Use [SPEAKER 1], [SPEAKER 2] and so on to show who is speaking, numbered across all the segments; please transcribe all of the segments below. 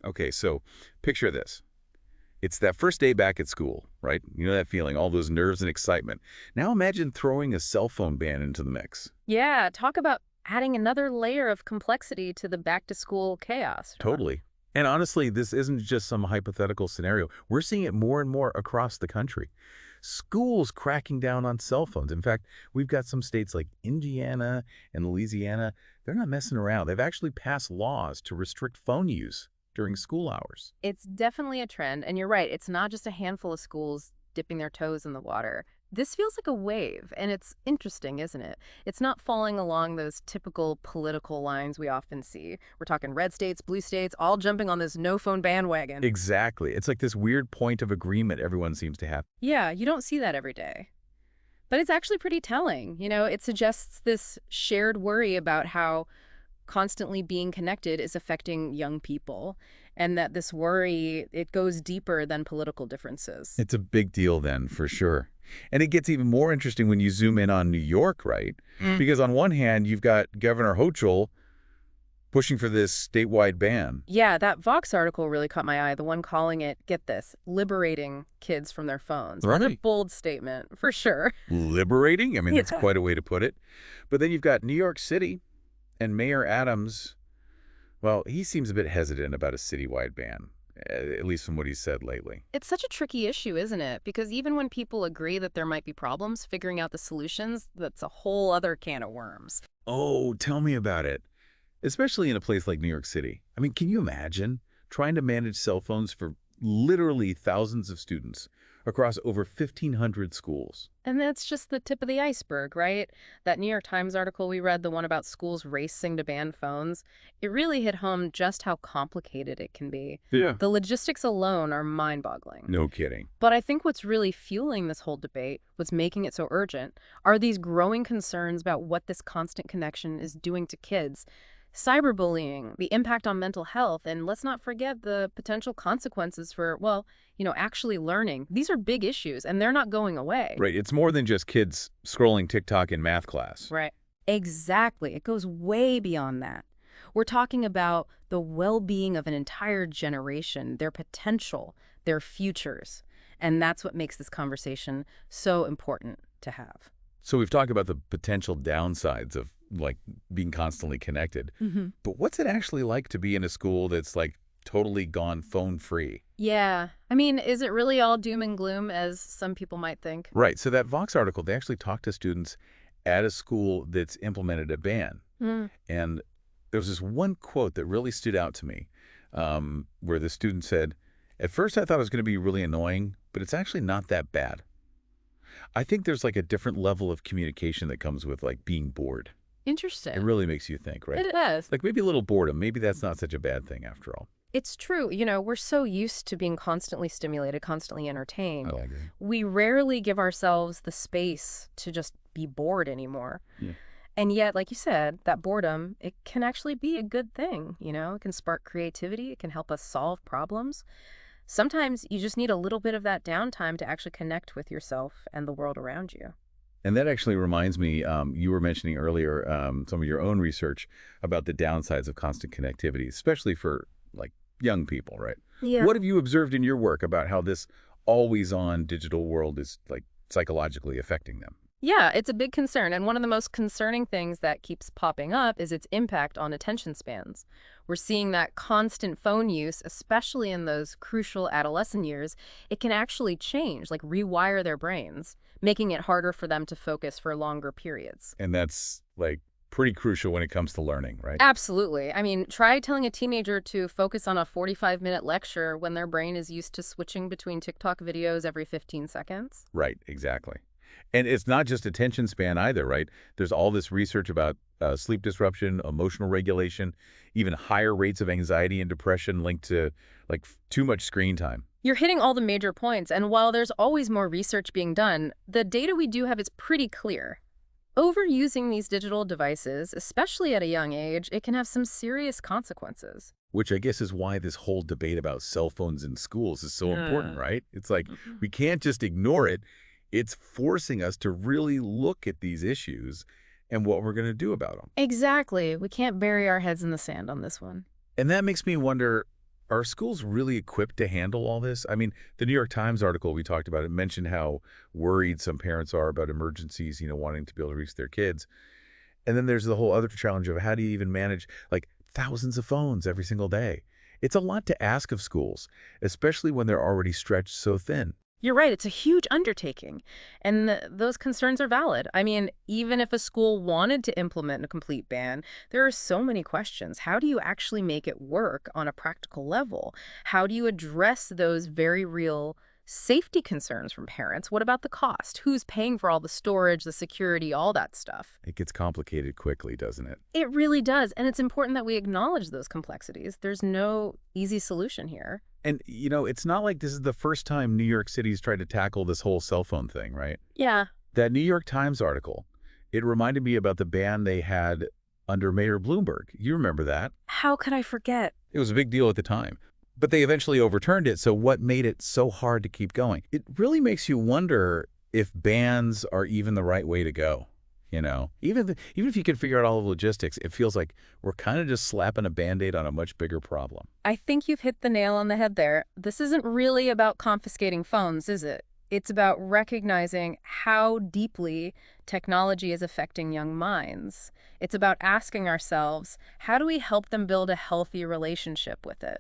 [SPEAKER 1] Okay, so picture this. It's that first day back at school, right? You know that feeling, all those nerves and excitement. Now imagine throwing a cell phone ban into the mix.
[SPEAKER 2] Yeah, talk about adding another layer of complexity to the back-to-school chaos.
[SPEAKER 1] Totally. And honestly, this isn't just some hypothetical scenario. We're seeing it more and more across the country. Schools cracking down on cell phones. In fact, we've got some states like Indiana and Louisiana. They're not messing around. They've actually passed laws to restrict phone use during school hours.
[SPEAKER 2] It's definitely a trend, and you're right, it's not just a handful of schools dipping their toes in the water. This feels like a wave, and it's interesting, isn't it? It's not falling along those typical political lines we often see. We're talking red states, blue states, all jumping on this no-phone bandwagon.
[SPEAKER 1] Exactly. It's like this weird point of agreement everyone seems to have.
[SPEAKER 2] Yeah, you don't see that every day. But it's actually pretty telling. It suggests this shared worry about how constantly being connected is affecting young people, and that this worry, it goes deeper than political differences.
[SPEAKER 1] It's a big deal then, for sure. And it gets even more interesting when you zoom in on New York, right? Because on one hand, you've got Governor Hochul pushing for this statewide ban.
[SPEAKER 2] Yeah, that Vox article really caught my eye, the one calling it, get this, liberating kids from their phones. That's a
[SPEAKER 1] Right.
[SPEAKER 2] bold statement, for sure.
[SPEAKER 1] Liberating? I mean, that's
[SPEAKER 2] Yeah.
[SPEAKER 1] quite a way to put it. But then you've got New York City and Mayor Adams. Well, he seems a bit hesitant about a citywide ban, at least from what he's said lately.
[SPEAKER 2] It's such a tricky issue, isn't it? Because even when people agree that there might be problems, figuring out the solutions, that's a whole other can of worms.
[SPEAKER 1] Oh, tell me about it. Especially in a place like New York City. I mean, can you imagine trying to manage cell phones for literally thousands of students across over 1,500 schools?
[SPEAKER 2] And that's just the tip of the iceberg, right? That New York Times article we read, the one about schools racing to ban phones, it really hit home just how complicated it can be.
[SPEAKER 1] Yeah.
[SPEAKER 2] The logistics alone are mind-boggling.
[SPEAKER 1] No kidding.
[SPEAKER 2] But I think what's really fueling this whole debate, what's making it so urgent, are these growing concerns about what this constant connection is doing to kids. Cyberbullying, the impact on mental health, and let's not forget the potential consequences for, well, actually learning. These are big issues, and they're not going away.
[SPEAKER 1] Right. It's more than just kids scrolling TikTok in math class.
[SPEAKER 2] Right. Exactly. It goes way beyond that. We're talking about the well-being of an entire generation, their potential, their futures. And that's what makes this conversation so important to have.
[SPEAKER 1] So we've talked about the potential downsides of like being constantly connected. But what's it actually like to be in a school that's like totally gone phone free?
[SPEAKER 2] Yeah. I mean, is it really all doom and gloom, as some people might think?
[SPEAKER 1] Right. So that Vox article, they actually talked to students at a school that's implemented a ban.
[SPEAKER 2] Mm.
[SPEAKER 1] And there was this one quote that really stood out to me, where the student said, "At first I thought it was going to be really annoying, but it's actually not that bad." I think there's like a different level of communication that comes with like being bored. It
[SPEAKER 2] Interesting.
[SPEAKER 1] really makes you think, right?
[SPEAKER 2] It does.
[SPEAKER 1] Like maybe a little boredom. Maybe that's not such a bad thing after all.
[SPEAKER 2] It's true. We're so used to being constantly stimulated, constantly entertained.
[SPEAKER 1] I agree.
[SPEAKER 2] We rarely give ourselves the space to just be bored anymore.
[SPEAKER 1] Yeah.
[SPEAKER 2] And yet, like you said, that boredom, it can actually be a good thing. It can spark creativity. It can help us solve problems. Sometimes you just need a little bit of that downtime to actually connect with yourself and the world around you.
[SPEAKER 1] And that actually reminds me, you were mentioning earlier some of your own research about the downsides of constant connectivity, especially for like young people, right?
[SPEAKER 2] Yeah.
[SPEAKER 1] What have you observed in your work about how this always-on digital world is like psychologically affecting them?
[SPEAKER 2] Yeah, it's a big concern. And one of the most concerning things that keeps popping up is its impact on attention spans. We're seeing that constant phone use, especially in those crucial adolescent years, it can actually change, like rewire their brains, making it harder for them to focus for longer periods.
[SPEAKER 1] And that's like pretty crucial when it comes to learning, right?
[SPEAKER 2] Absolutely. I mean, try telling a teenager to focus on a 45-minute lecture when their brain is used to switching between TikTok videos every 15 seconds.
[SPEAKER 1] Right, exactly. And it's not just attention span either, right? There's all this research about sleep disruption, emotional regulation, even higher rates of anxiety and depression linked to like too much screen time.
[SPEAKER 2] You're hitting all the major points, and while there's always more research being done, the data we do have is pretty clear. Overusing these digital devices, especially at a young age, it can have some serious consequences.
[SPEAKER 1] Which I guess is why this whole debate about cell phones in schools is so important, right? It's like we can't just ignore it. It's forcing us to really look at these issues and what we're going to do about them.
[SPEAKER 2] Exactly. We can't bury our heads in the sand on this one.
[SPEAKER 1] And that makes me wonder, Are schools really equipped to handle all this? I mean, the New York Times article we talked about, it mentioned how worried some parents are about emergencies, wanting to be able to reach their kids. And then there's the whole other challenge of how do you even manage like thousands of phones every single day? It's a lot to ask of schools, especially when they're already stretched so thin.
[SPEAKER 2] You're right, it's a huge undertaking, and those concerns are valid. I mean, even if a school wanted to implement a complete ban, there are so many questions. How do you actually make it work on a practical level? How do you address those very real safety concerns from parents? What about the cost? Who's paying for all the storage, the security, all that stuff?
[SPEAKER 1] It gets complicated quickly, doesn't it?
[SPEAKER 2] It really does, and it's important that we acknowledge those complexities. There's no easy solution here.
[SPEAKER 1] And, it's not like this is the first time New York City's tried to tackle this whole cell phone thing, right?
[SPEAKER 2] Yeah.
[SPEAKER 1] That New York Times article, it reminded me about the ban they had under Mayor Bloomberg. You remember that?
[SPEAKER 2] How could I forget?
[SPEAKER 1] It was a big deal at the time. But they eventually overturned it, so what made it so hard to keep going? It really makes you wonder if bans are even the right way to go. Even if you can figure out all the logistics, it feels like we're kind of just slapping a Band-Aid on a much bigger problem.
[SPEAKER 2] I think you've hit the nail on the head there. This isn't really about confiscating phones, is it? It's about recognizing how deeply technology is affecting young minds. It's about asking ourselves, how do we help them build a healthy relationship with it?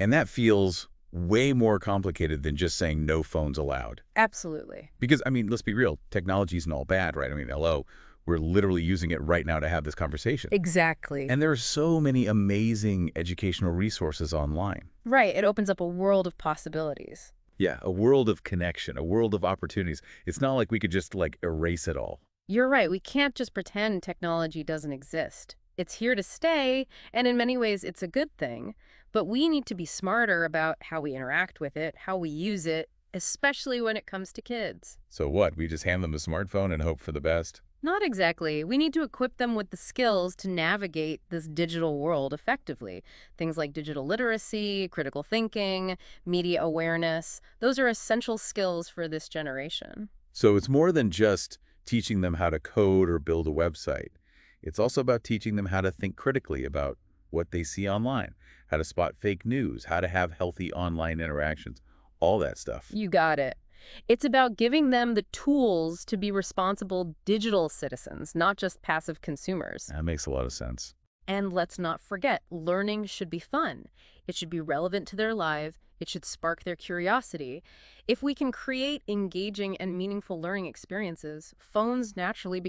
[SPEAKER 1] And that feels way more complicated than just saying no phones allowed.
[SPEAKER 2] Absolutely.
[SPEAKER 1] Because, I mean, let's be real, technology isn't all bad, right? I mean, hello, we're literally using it right now to have this conversation.
[SPEAKER 2] Exactly.
[SPEAKER 1] And there are so many amazing educational resources online.
[SPEAKER 2] Right. It opens up a world of possibilities.
[SPEAKER 1] Yeah, a world of connection, a world of opportunities. It's not like we could just, erase it all.
[SPEAKER 2] You're right. We can't just pretend technology doesn't exist. It's here to stay, and in many ways, it's a good thing. But we need to be smarter about how we interact with it, how we use it, especially when it comes to kids.
[SPEAKER 1] So what? We just hand them a smartphone and hope for the best?
[SPEAKER 2] Not exactly. We need to equip them with the skills to navigate this digital world effectively. Things like digital literacy, critical thinking, media awareness. Those are essential skills for this generation.
[SPEAKER 1] So it's more than just teaching them how to code or build a website. It's also about teaching them how to think critically about what they see online, how to spot fake news, how to have healthy online interactions, all that stuff.
[SPEAKER 2] You got it. It's about giving them the tools to be responsible digital citizens, not just passive consumers.
[SPEAKER 1] That makes a lot of sense.
[SPEAKER 2] And let's not forget, learning should be fun. It should be relevant to their life. It should spark their curiosity. If we can create engaging and meaningful learning experiences, phones naturally